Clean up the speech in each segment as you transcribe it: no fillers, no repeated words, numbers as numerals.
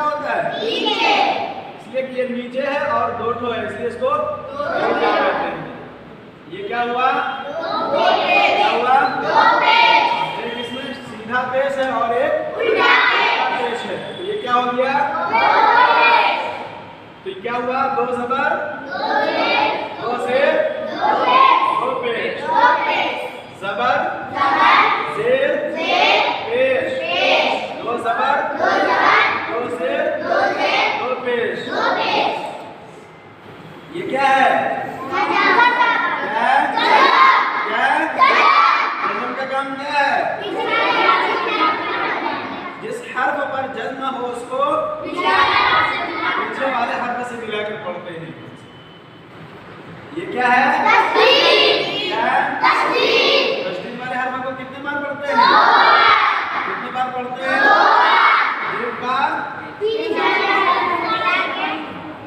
क्या होता है? नीचे। इसलिए कि ये नीचे है और दो ठो है, इसलिए इसको दो कहते हैं। ये क्या हुआ? क्या हुआ? एक इसमें सीधा पेश है और एक उल्टा पेश है, तो ये क्या हो गया? तो क्या हुआ? दो जबर दो शेर दो पेश, जबर शेर पेश, दो जबर दो शेर दो पेश। ये क्या है? जज्म का काम क्या है? जिस हर्फ पर जज्म हो उसको पीछे वाले हर्फ से मिलाकर पढ़ते हैं। ये क्या है? तस्दीद वाले हर्फ को कितने बार पढ़ते हैं? कितने बार पढ़ते हैं?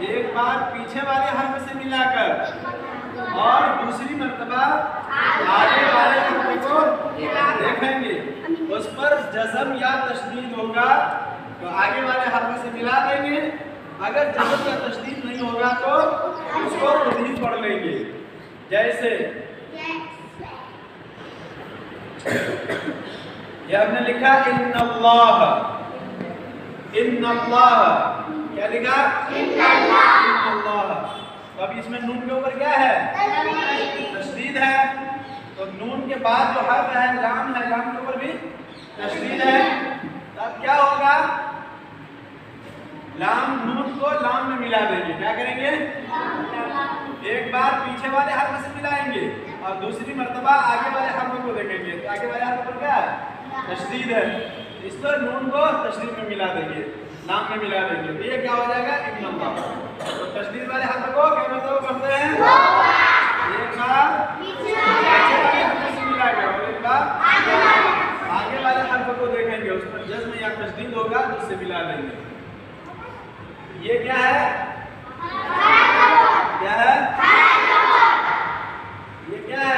एक बार पीछे वाले हर्फ से मिलाकर और दूसरी मर्तबा आगे वाले हर्फ को देखेंगे, उस पर जज़म या तशदीद होगा तो आगे वाले हर्फ से मिला देंगे, अगर जज़म या तशदीद नहीं होगा तो उसको खुद ही पढ़ लेंगे। जैसे ये हमने लिखा इन्नल्लाह, क्या लिखा? इन्नल्लाह। तो अब इसमें नून के ऊपर क्या है? तशदीद है, तो नून के बाद जो हर्फ है लाम है, लाम के ऊपर भी तशदीद है। तब क्या होगा? लाम नून को लाम में मिला देंगे। क्या करेंगे? एक बार पीछे वाले हर्फ से मिलाएंगे और दूसरी मर्तबा आगे वाले हर्फ को देखेंगे, तो आगे वाले हर्फ पर क्या है? तशदीद है, इस पर नून को तशदीद में मिला देंगे, लाम में मिला देंगे, तो ये क्या हो जाएगा? इन्नल्लाह। तो तशदीद वाले हर्फ को क्या मतलब करते हैं? एक बार पीछे वाले हर्फ से मिलाएंगे और एक बार आगे वाले हर्फ को देखेंगे, उस पर जज्म या तशदीद होगा तो उससे मिला देंगे। ये क्या है? क्या है? ये क्या है?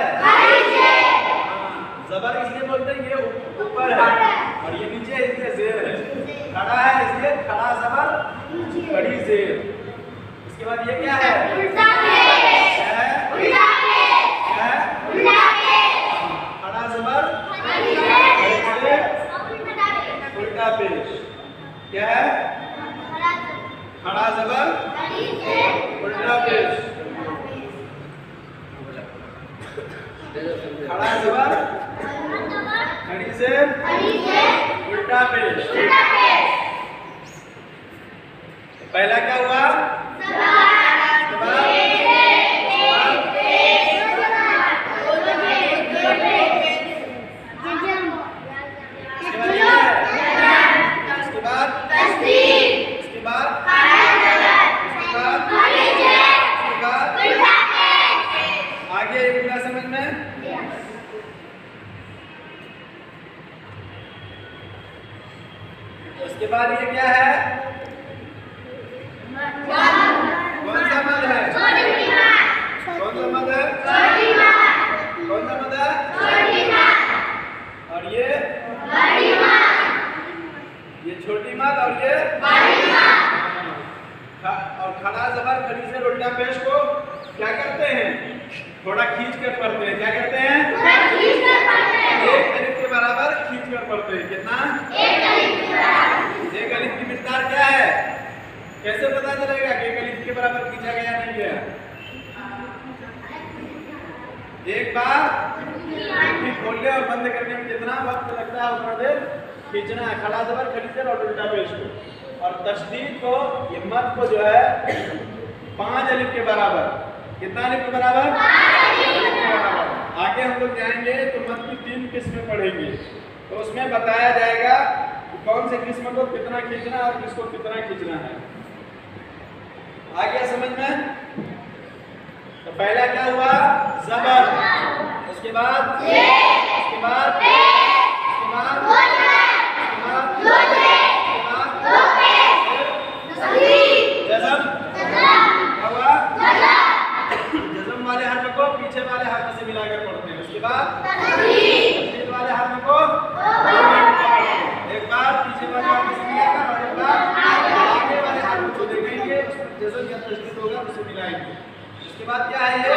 जबर इसलिए बोलते हैं ये ऊपर है और ये नीचे इसलिए जेर है। खड़ा है इसलिए खड़ा जबर खड़ी जेर। इसके बाद ये क्या है? खड़ा जबर उल्टा पेश। क्या है? खड़ा जबर उल्टा पेश, खड़ा जबर खड़ी से उल्टा पेश। पहला क्या हुआ? उसके बाद ये क्या है? कौन सा मद है? कौन सा मद है? कौन सा मद है? और ये छोटी मद और ये और खड़ा जबर खड़ी से उल्टा पेश को क्या करते हैं? थोड़ा खींच कर पढ़ते हैं। क्या करते हैं? एक अलिफ के बराबर खींच कर पढ़ते हैं। कितना? एक अलिफ की मिकदार क्या है? कैसे पता चलेगा कि एक अलिफ के बराबर खींचा गया नहीं गया? एक बार खोलने और बंद करने में जितना वक्त लगता है उतना देर खींचना है। खड़ा जबर खड़ी से और उल्टा पेश को, और तशदीद को ये मद को जो है 5 अलिफ के बराबर। कितना अलिफ के बराबर? 5 अलिफ के बराबर। आगे हम लोग जाएंगे तो मद की 3 किस्में पढ़ेंगे, तो उसमें बताया जाएगा कि कौन से किस्म को कितना खींचना और किसको कितना खींचना है। आ गया समझ में? तो पहला क्या हुआ? जबर, उसके बाद उसके बाद जज़म वाले हर्फ को पीछे वाले हर्फ से मिलाकर पढ़ते हैं। उसके बाद तशदीद वाले हर्फ को एक बार पीछे वाले हर्फ से मिलाकर और एक बार देखेंगे, उसमें जज़म या तशदीद होगा उसे मिलाएंगे। उसके बाद क्या है ये?